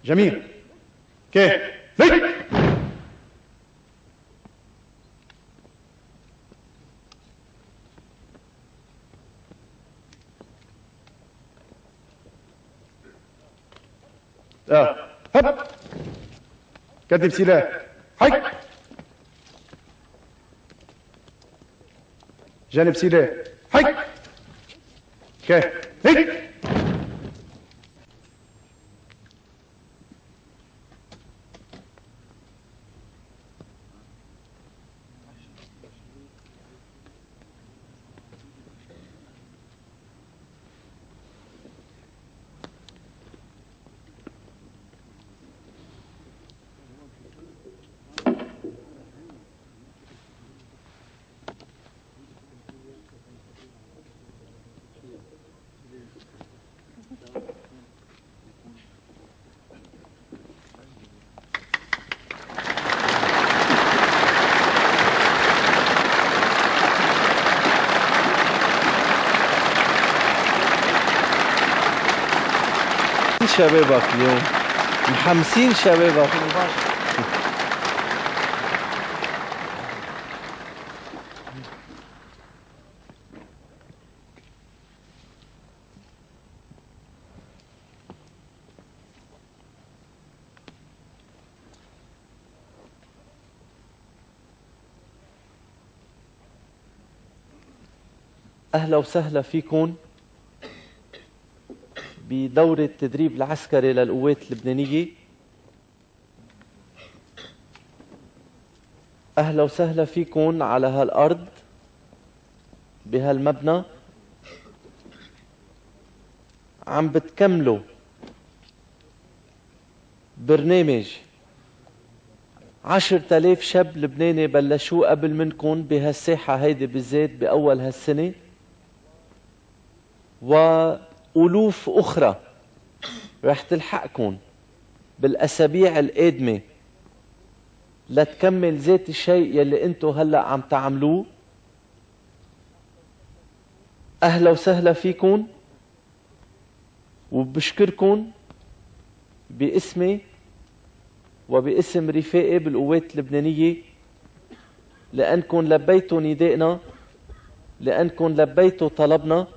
جميل. كيف؟ ليك. هب. كتب سلاح. حي. جانب سلاح. حي. كيف؟ هيك. شبابك اليوم محمسين شبابك. أهلا وسهلا فيكم بدورة التدريب العسكري للقوات اللبنانية. أهلا وسهلا فيكم على هالأرض بهالمبنى. عم بتكملوا برنامج 10,000 شاب لبناني بلشوه قبل منكم بهالساحة هيدي بالذات بأول هالسنة، وألوف أخرى رح تلحقكم بالأسابيع القادمة لتكمل ذات الشيء يلي انتو هلأ عم تعملوه. أهلا وسهلا فيكم، وبشكركم باسمي وباسم رفاقي بالقوات اللبنانية لأنكم لبيتوا ندائنا، لأنكم لبيتوا طلبنا،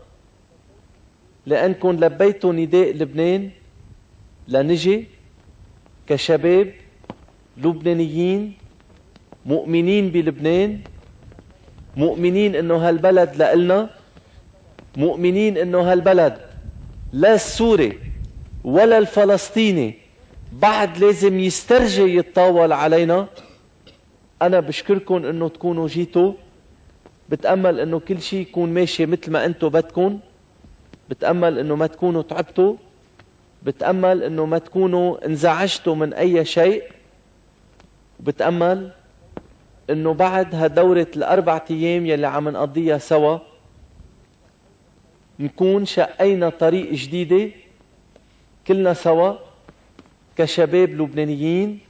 لأنكم لبيتوا نداء لبنان لنجي كشباب لبنانيين مؤمنين بلبنان، مؤمنين انه هالبلد لإلنا، مؤمنين انه هالبلد لا السوري ولا الفلسطيني بعد لازم يسترجي يتطاول علينا. انا بشكركم انه تكونوا جيتوا، بتأمل انه كل شيء يكون ماشي مثل ما انتم بدكم، بتأمل انه ما تكونوا تعبتوا، بتأمل انه ما تكونوا انزعجتوا من اي شيء، بتأمل انه بعد هالدورة ال4 ايام يلي عم نقضيها سوا نكون شقينا طريق جديدة كلنا سوا كشباب لبنانيين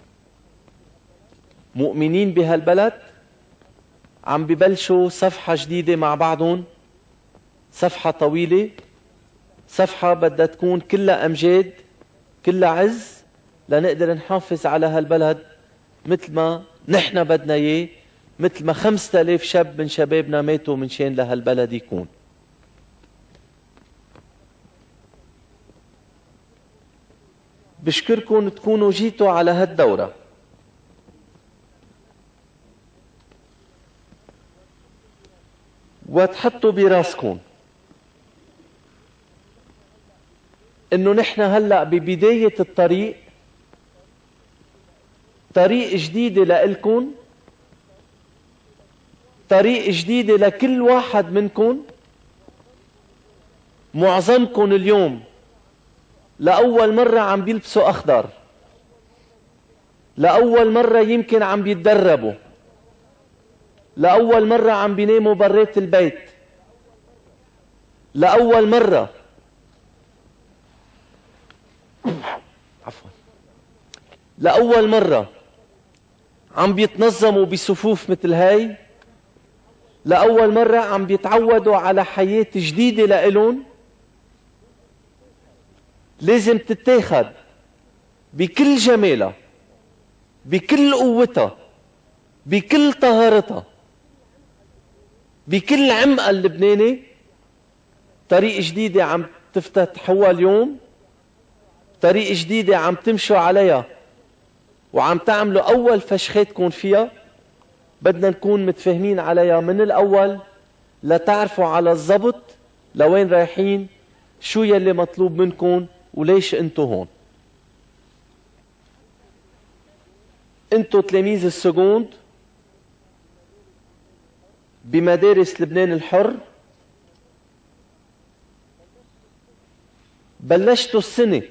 مؤمنين بهالبلد، عم ببلشوا صفحة جديدة مع بعضهم، صفحة طويلة، صفحة بدها تكون كلها أمجاد كلها عز لنقدر نحافظ على هالبلد مثل ما نحن بدنا اياه، مثل ما 5,000 شاب من شبابنا ماتوا من شان لهالبلد يكون. بشكركم تكونوا جيتوا على هالدورة. وتحطوا براسكم انه نحن هلأ ببداية الطريق، طريق جديدة لإلكن، طريق جديدة لكل واحد منكن. معظمكن اليوم لأول مرة عم بيلبسوا أخضر، لأول مرة يمكن عم بيتدربوا، لأول مرة عم بيناموا برات البيت، لأول مرة لأول مرة عم بيتنظموا بصفوف مثل هاي، لأول مرة عم بيتعودوا على حياة جديدة لإلهم. لازم تتاخد بكل جمالها، بكل قوتها، بكل طهارتها، بكل عمقها اللبناني. طريق جديدة عم تفتحوها اليوم، طريق جديدة عم تمشوا عليها وعم تعملوا أول فشختكم فيها. بدنا نكون متفاهمين عليها من الأول لتعرفوا على الضبط لوين رايحين، شو يلي مطلوب منكم وليش انتو هون. انتو تلاميذ السكوند بمدارس لبنان الحر، بلشتوا السنة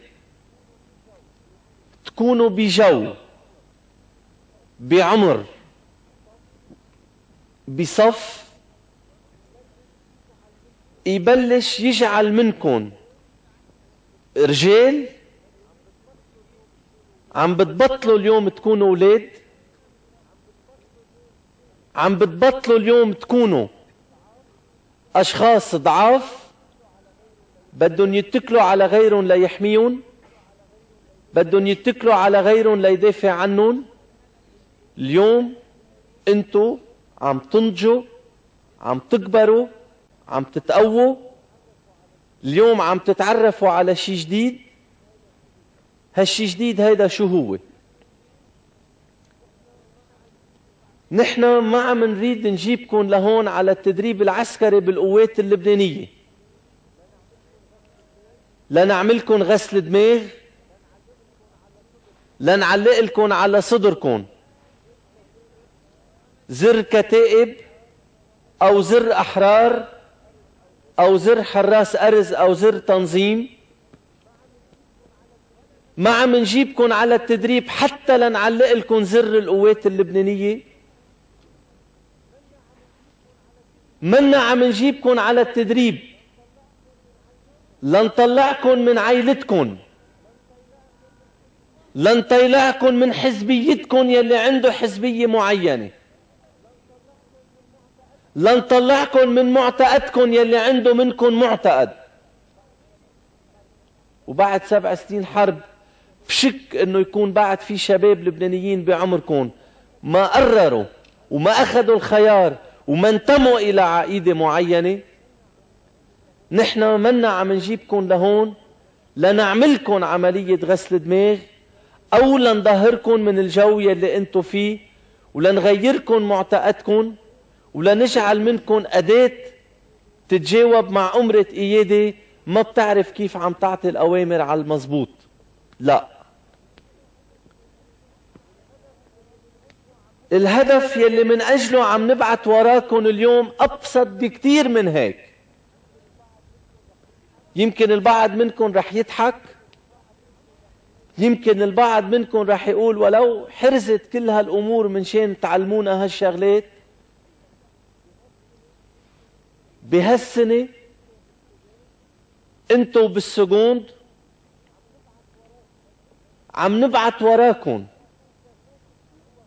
تكونوا بجو، بعمر، بصف يبلش يجعل منكم رجال عم بتبطلوا اليوم تكونوا اولاد، عم بتبطلوا اليوم تكونوا اشخاص ضعاف بدهم يتكلوا على غيرهم ليحميهم، بدهم يتكلوا على غيرهم ليدافع عنهم. اليوم انتو عم تنضجوا، عم تكبروا، عم تتقووا. اليوم عم تتعرفوا على شيء جديد. هالشي جديد هيدا شو هو؟ نحن ما عم نريد نجيبكم لهون على التدريب العسكري بالقوات اللبنانية لنعملكم غسل دماغ، لنعلقلكم على صدركم زر كتائب أو زر أحرار أو زر حراس أرز أو زر تنظيم. ما عم نجيبكم على التدريب حتى لنعلقلكم زر القوات اللبنانية. منا عم نجيبكم على التدريب لنطلعكم من عيلتكم، لنطلعكم من حزبيتكم يلي عنده حزبية معينة، لنطلعكم من معتقدكم يلي عنده منكم معتقد. وبعد 7 سنين حرب بشك انه يكون بعد في شباب لبنانيين بعمركم ما قرروا وما اخذوا الخيار وما انتموا الى عقيدة معينة. نحن منا عم نجيبكم لهون لنعملكم عملية غسل دماغ او لنظهركم من الجو يلي انتو فيه ولنغيركم معتقدكم ولنجعل منكم أداة تتجاوب مع أمرة قيادة ما بتعرف كيف عم تعطي الأوامر على المزبوط. لا، الهدف يلي من أجله عم نبعت وراكم اليوم أبسط بكتير من هيك. يمكن البعض منكم رح يضحك، يمكن البعض منكم رح يقول ولو حرزت كل هالأمور من شان تعلمونا هالشغلات. بهالسنة انتو بالسكوند عم نبعت وراكم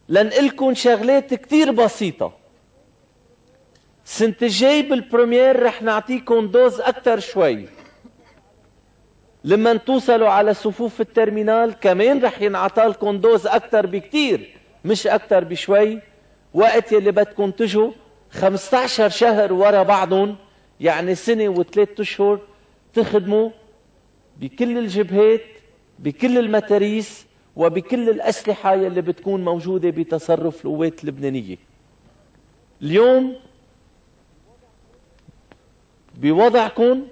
لنقلكم شغلات كتير بسيطة. السنة الجاي بالبريمير رح نعطيكم دوز اكتر شوي. لما توصلوا على صفوف الترمينال كمان رح ينعطالكم دوز اكتر بكتير، مش اكتر بشوي. وقت يلي بدكم تجوا 15 شهر ورا بعضهم، يعني 1 و3 أشهر تخدموا بكل الجبهات، بكل المتاريس، وبكل الأسلحة يلي بتكون موجودة بتصرف القوات اللبنانية. اليوم بوضعكم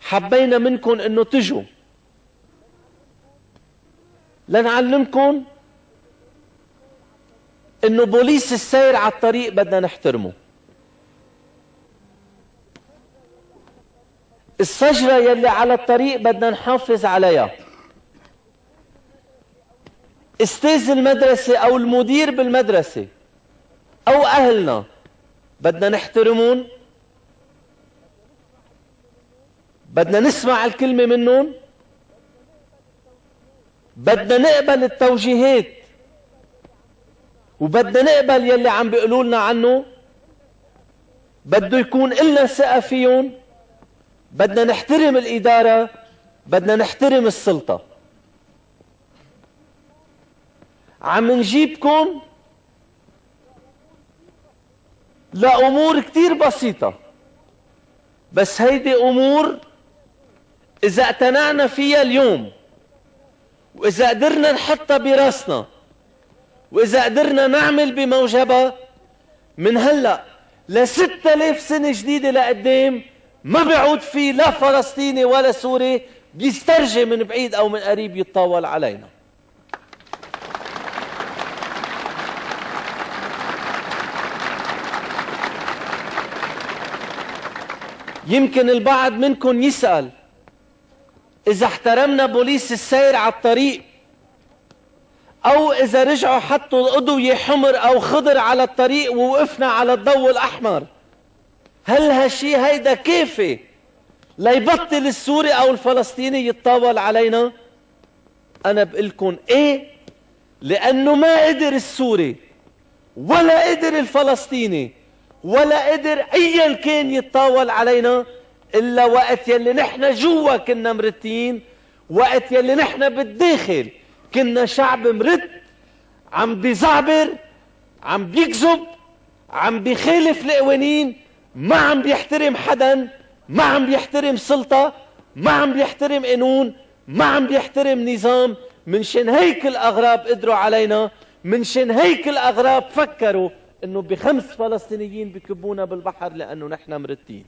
حبينا منكم انه تجوا لنعلمكم انه بوليس السير على الطريق بدنا نحترمه. الشجرة يلي على الطريق بدنا نحافظ عليها. استاذ المدرسة او المدير بالمدرسة او اهلنا بدنا نحترمهم، بدنا نسمع الكلمة منهم، بدنا نقبل التوجيهات وبدنا نقبل يلي عم بيقولوا لنا عنه. بده يكون إلنا ثقة فيهم، بدنا نحترم الإدارة، بدنا نحترم السلطة. عم نجيبكم لأمور كتير بسيطة، بس هيدي أمور إذا اقتنعنا فيها اليوم، وإذا قدرنا نحطها براسنا، وإذا قدرنا نعمل بموجبها، من هلأ ل6000 سنة جديدة لقدام ما بيعود في لا فلسطيني ولا سوري بيسترجي من بعيد أو من قريب يتطاول علينا. يمكن البعض منكم يسأل إذا احترمنا بوليس السير على الطريق، أو إذا رجعوا حطوا الأضوية حمر أو خضر على الطريق ووقفنا على الضوء الأحمر، هل هالشي هيدا كافي ليبطل السوري أو الفلسطيني يتطاول علينا؟ أنا بقلكم إيه، لأنه ما قدر السوري ولا قدر الفلسطيني ولا قدر أيا كان يتطاول علينا إلا وقت يلي نحن جوا كنا مرتين، وقت يلي نحن بالداخل كنا شعب مرت عم بيزعبر، عم بيكذب، عم بيخالف القوانين، ما عم بيحترم حدا، ما عم بيحترم سلطة، ما عم بيحترم قانون، ما عم بيحترم نظام. منشان هيك الأغراب قدروا علينا، منشان هيك الأغراب فكروا انه ب5 فلسطينيين بكبونا بالبحر لانه نحن مرتين.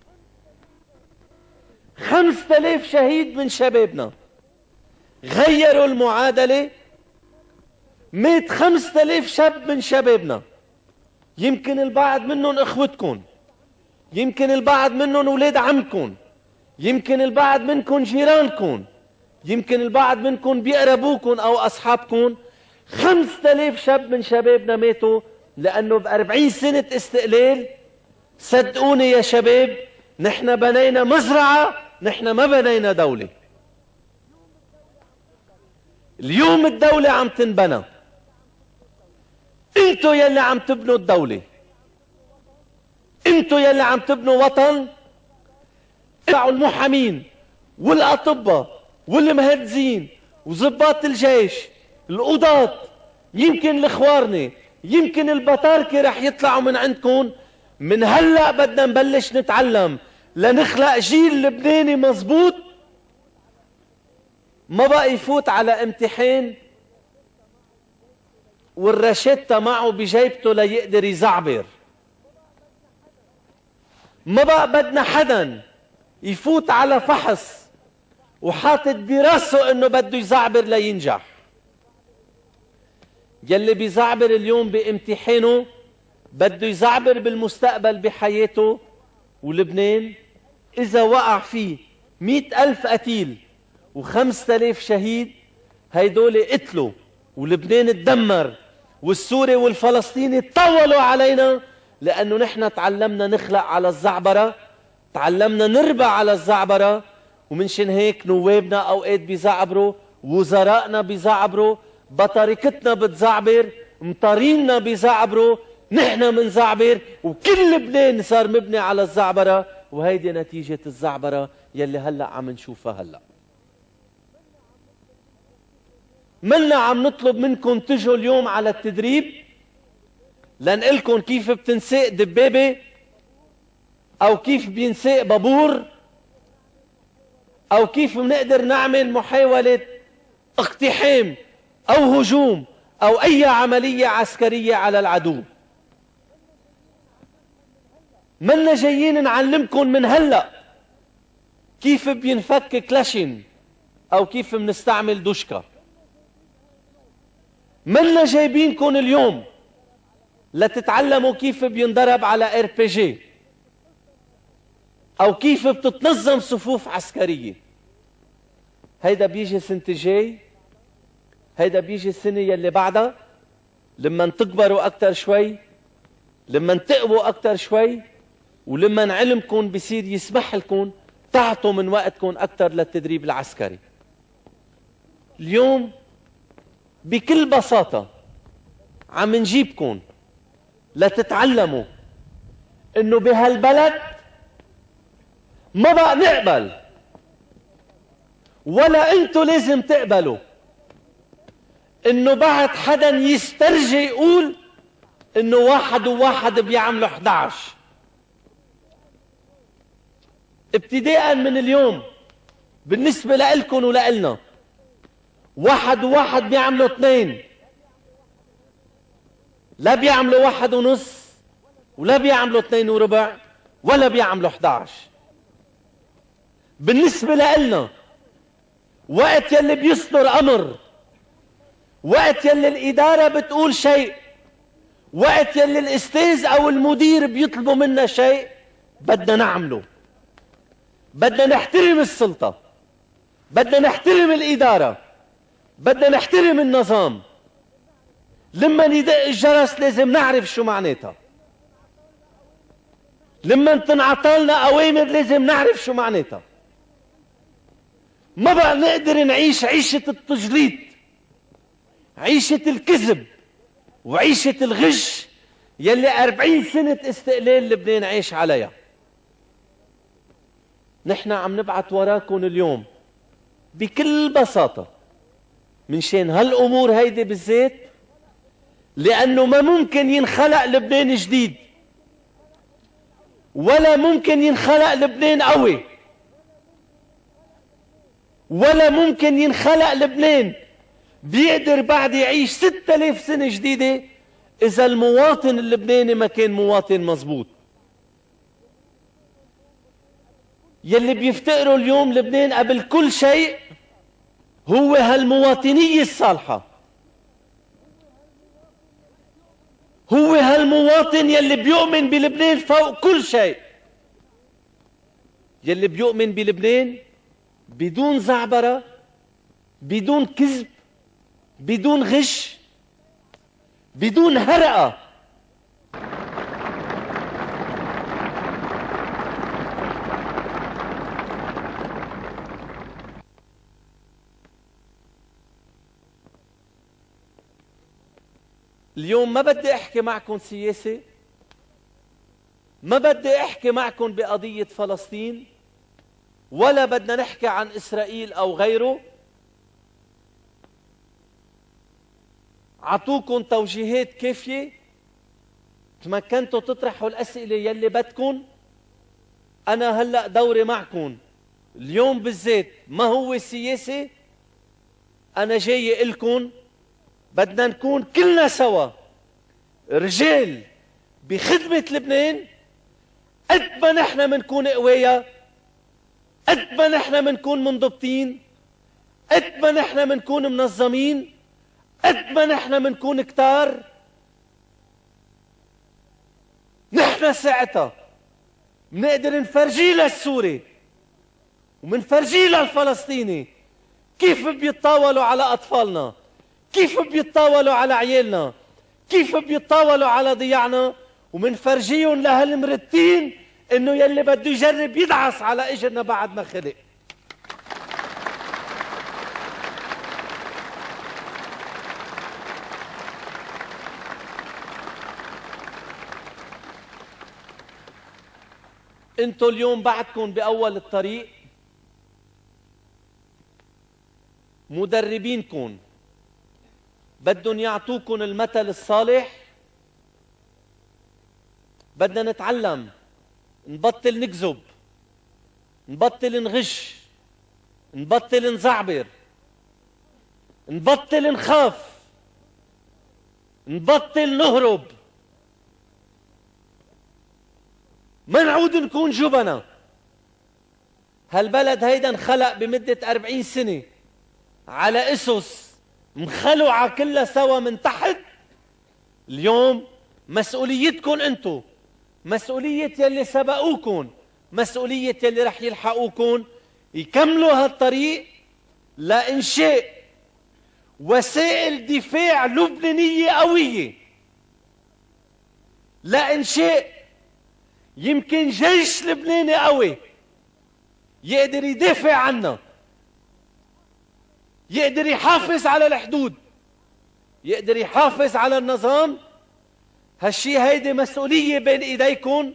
5000 شهيد من شبابنا غيروا المعادلة، مات 5000 شاب من شبابنا. يمكن البعض منهم اخوتكم، يمكن البعض منهم اولاد عمكم، يمكن البعض منكم جيرانكم، يمكن البعض منكم بيقربوكم او اصحابكم. 5000 شاب من شبابنا ماتوا لأنه ب40 سنة استقلال، صدقوني يا شباب، نحن بنينا مزرعة، نحن ما بنينا دولة. اليوم الدولة عم تنبنى، انتو يلي عم تبنوا الدولة، انتو يلي عم تبنوا وطن. ادفعوا المحامين والأطباء والمهندسين وضباط الجيش، القضاة، يمكن الخوارنة، يمكن البطاركة رح يطلعوا من عندكم. من هلأ بدنا نبلش نتعلم لنخلق جيل لبناني مزبوط، ما بقى يفوت على امتحان والرشدة معه بجيبته ليقدر يزعبر. ما بقى بدنا حدا يفوت على فحص وحاطط براسه انه بده يزعبر لينجح. يلي بيزعبر اليوم بامتحانه بده يزعبر بالمستقبل بحياته. ولبنان إذا وقع فيه 100,000 قتيل و5,000 شهيد، هيدول قتلوا ولبنان اتدمر والسوري والفلسطيني طولوا علينا، لأنه نحن تعلمنا نخلق على الزعبرة، تعلمنا نربى على الزعبرة. ومنشان هيك نوابنا أوقات بيزعبروا، وزرائنا بيزعبروا، بطاركتنا بتزعبر، مطاريننا بيزعبروا، نحن منزعبر، وكل لبنان صار مبني على الزعبرة. وهيدي نتيجة الزعبرة يلي هلأ عم نشوفها. هلأ منا عم نطلب منكم تجوا اليوم على التدريب لنقلكم كيف بتنساق دبابة أو كيف بينساق بابور أو كيف بنقدر نعمل محاولة اقتحام أو هجوم أو أي عملية عسكرية على العدو. منا جايين نعلمكم من هلأ كيف بينفك كلاشين أو كيف بنستعمل دوشكا. منا جايبينكم اليوم لتتعلموا كيف بينضرب على RPG أو كيف بتتنظم صفوف عسكرية. هيدا بيجي السنة الجاي، هيدا بيجي السنة يلي بعدها، لما تكبروا أكتر شوي، لما تقووا أكتر شوي، ولما علمكم بيصير يسمح لكم تعطوا من وقتكم أكتر للتدريب العسكري. اليوم بكل بساطة عم نجيبكم لتتعلموا إنه بهالبلد ما بقى نقبل ولا أنتوا لازم تقبلوا انه بعد حدا يسترجي يقول انه 1 و1 بيعملوا 11. ابتداء من اليوم بالنسبة لإلكم ولإلنا 1 و1 بيعملوا 2، لا بيعملوا 1.5 ولا بيعملوا 2.25 ولا بيعملوا 11. بالنسبة لإلنا وقت يلي بيصدر أمر، وقت يلي الإدارة بتقول شيء، وقت يلي الأستاذ أو المدير بيطلبوا منا شيء، بدنا نعمله. بدنا نحترم السلطة، بدنا نحترم الإدارة، بدنا نحترم النظام. لما يدق الجرس لازم نعرف شو معناتها. لما تنعطالنا أوامر لازم نعرف شو معناتها. ما بقى نقدر نعيش عيشة التجليط، عيشة الكذب وعيشة الغش يلي 40 سنة استقلال لبنان عايش عليها. نحن عم نبعت وراكم اليوم بكل بساطة من شان هالأمور هيدي بالذات، لأنه ما ممكن ينخلق لبنان جديد، ولا ممكن ينخلق لبنان قوي، ولا ممكن ينخلق لبنان بيقدر بعد يعيش 6000 سنة جديدة إذا المواطن اللبناني ما كان مواطن مزبوط. يلي بيفتقروا اليوم لبنان قبل كل شيء هو هالمواطنية الصالحة، هو هالمواطن يلي بيؤمن بلبنان فوق كل شيء، يلي بيؤمن بلبنان بدون زعبرة، بدون كذب، بدون غش، بدون هرقة. اليوم ما بدي احكي معكم سياسة، ما بدي احكي معكم بقضية فلسطين، ولا بدنا نحكي عن إسرائيل أو غيره. عطوكم توجيهات كافية، تمكنتوا تطرحوا الأسئلة يلي بدكم. أنا هلأ دوري معكم اليوم بالذات ما هو سياسي. أنا جاي إلكم بدنا نكون كلنا سوا رجال بخدمة لبنان. قد ما نحن منكون قوية، قد ما نحن منكون منضبطين، قد ما نحن منكون منظمين، قد ما نحن منكون كتار، نحن ساعتها منقدر نفرجي للسوري ومنفرجي للفلسطيني كيف بيتطاولوا على أطفالنا، كيف بيتطاولوا على عيالنا، كيف بيتطاولوا على ضياعنا، ومنفرجيهم لهالمرتين انه يلي بده يجرب يدعس على اجرنا بعد ما خلق. انتوا اليوم بعدكم باول الطريق، مدربينكم بدهم يعطوكم المثل الصالح. بدنا نتعلم نبطل نكذب، نبطل نغش، نبطل نزعبر، نبطل نخاف، نبطل نهرب، ما نعود نكون جبنة. هالبلد هيدا انخلق بمدة 40 سنة على أسس مخلوعة كلها سوا من تحت. اليوم مسؤوليتكم انتو، مسؤولية يلي سبقوكم، مسؤولية يلي رح يلحقوكم يكملوا هالطريق لإنشاء وسائل دفاع لبنانية قوية، لإنشاء يمكن جيش لبناني قوي يقدر يدافع عنا، يقدر يحافظ على الحدود، يقدر يحافظ على النظام. هالشي هيدي مسؤولية بين ايديكم.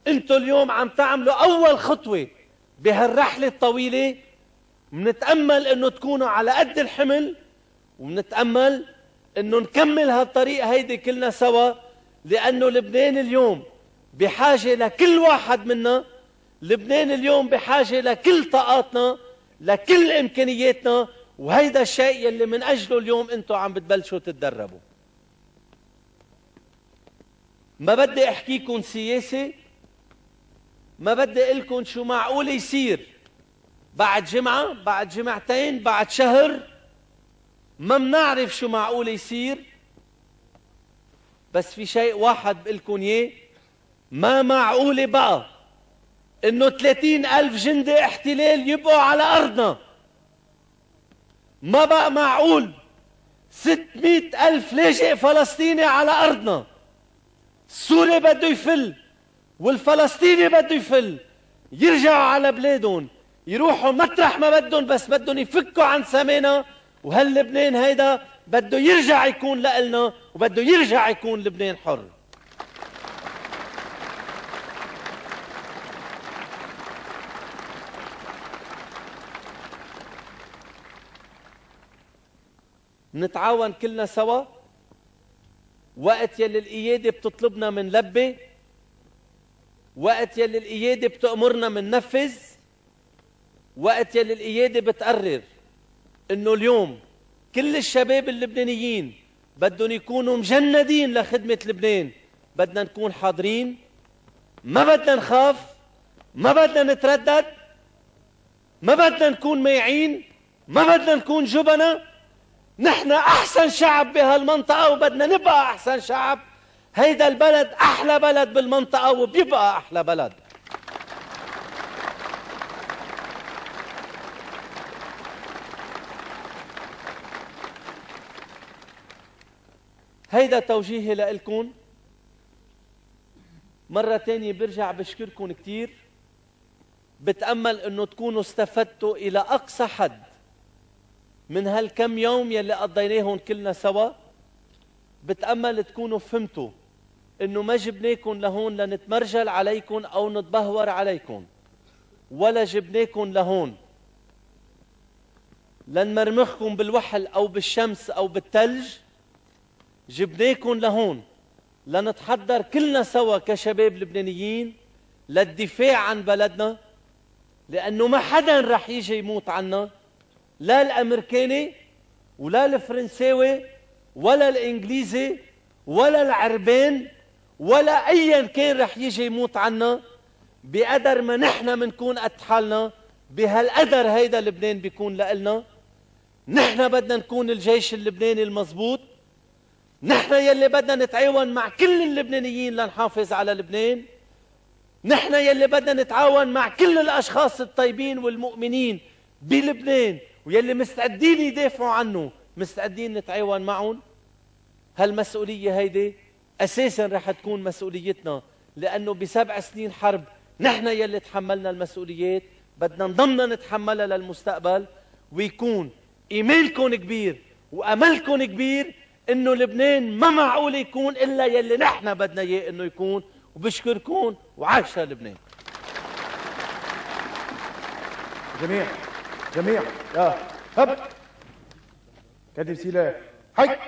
انتوا اليوم عم تعملوا اول خطوة بهالرحلة الطويلة. منتأمل انه تكونوا على قد الحمل ونتأمل انه نكمل هالطريق هيدي كلنا سوا، لانه لبنان اليوم بحاجة لكل واحد منا. لبنان اليوم بحاجة لكل طاقاتنا، لكل امكانياتنا، وهيدا الشيء يلي من اجله اليوم انتم عم بتبلشوا تتدربوا. ما بدي احكيكم سياسة، ما بدي اقول لكم شو معقول يصير بعد جمعة، بعد جمعتين، بعد شهر. ما منعرف شو معقول يصير، بس في شيء واحد بقول لكم اياه: ما معقول بقى انه 30,000 جندي احتلال يبقوا على ارضنا. ما بقى معقول 600,000 لاجئ فلسطيني على ارضنا. السوري بده يفل والفلسطيني بده يفل، يرجعوا على بلادهم، يروحوا مطرح ما بدهم، بس بدهم يفكوا عن سمانا. وهاللبنان هيدا بده يرجع يكون لإلنا، وبده يرجع يكون لبنان حر. نتعاون كلنا سوا. وقت يلي القيادة بتطلبنا منلبي، وقت يلي القيادة بتأمرنا مننفذ، وقت يلي القيادة بتقرر انه اليوم كل الشباب اللبنانيين بدهم يكونوا مجندين لخدمة لبنان، بدنا نكون حاضرين. ما بدنا نخاف، ما بدنا نتردد، ما بدنا نكون مايعين، ما بدنا نكون جبنة. نحن احسن شعب بهالمنطقة وبدنا نبقى احسن شعب. هيدا البلد احلى بلد بالمنطقة وبيبقى احلى بلد. هيدا توجيهي لإلكن. مرة تانية برجع بشكركن كتير. بتأمل انه تكونوا استفدتوا الى اقصى حد من هالكم يوم يلي قضيناهم كلنا سوا. بتأمل تكونوا فهمتوا انه ما جبناكم لهون لنتمرجل عليكم او نتبهور عليكم، ولا جبناكم لهون لنمرمخكم بالوحل او بالشمس او بالثلج. جبناكم لهون لنتحضر كلنا سوا كشباب لبنانيين للدفاع عن بلدنا، لأنه ما حدا رح يجي يموت عنا، لا الأمريكاني ولا الفرنساوي ولا الإنجليزي ولا العربان ولا أيا كان رح يجي يموت عنا. بقدر ما نحن منكون قد حالنا، بهالقدر هيدا لبنان بيكون لإلنا. نحن بدنا نكون الجيش اللبناني المضبوط. نحن يلي بدنا نتعاون مع كل اللبنانيين لنحافظ على لبنان. نحن يلي بدنا نتعاون مع كل الأشخاص الطيبين والمؤمنين بلبنان، ويلي مستعدين يدافعوا عنه مستعدين نتعاون معهم. هالمسؤولية هيدي أساسا رح تكون مسؤوليتنا، لأنه ب7 سنين حرب نحن يلي تحملنا المسؤوليات، بدنا نضمنا نتحملها للمستقبل. ويكون إيمانكم كبير وأملكم كبير إنه لبنان ما معقول يكون إلا يلي نحن بدنا إياه إنه يكون. وبشكركم وعاش لبنان. جميع يا هب كتف سلاح. هاي